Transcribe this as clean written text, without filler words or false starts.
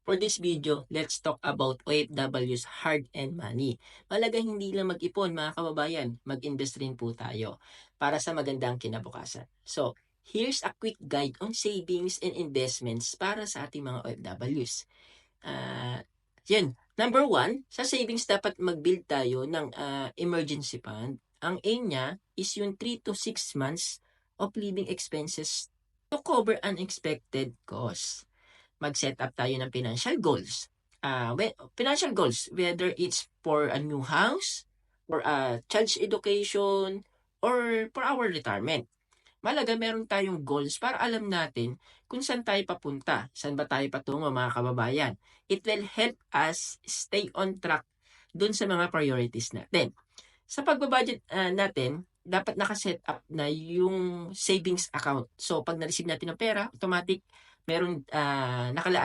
For this video, let's talk about OFW's hard-earned money. Malaga hindi lang mag-ipon mga kababayan, mag-invest rin po tayo para sa magandang kinabukasan. So, here's a quick guide on savings and investments para sa ating mga OFWs. Yan. Number one, sa savings dapat mag-build tayo ng emergency fund. Ang aim niya is yung 3 to 6 months of living expenses to cover unexpected costs. Mag-set up tayo ng financial goals. Financial goals, whether it's for a new house, for a child's education, or for our retirement. Malaga meron tayong goals para alam natin kung saan tayo papunta, saan ba tayo patungo mga kababayan. It will help us stay on track dun sa mga priorities natin. Sa pagbabudget natin, dapat nakaset up na yung savings account. So, pag na-receive natin ng pera, automatic, meron nakalaan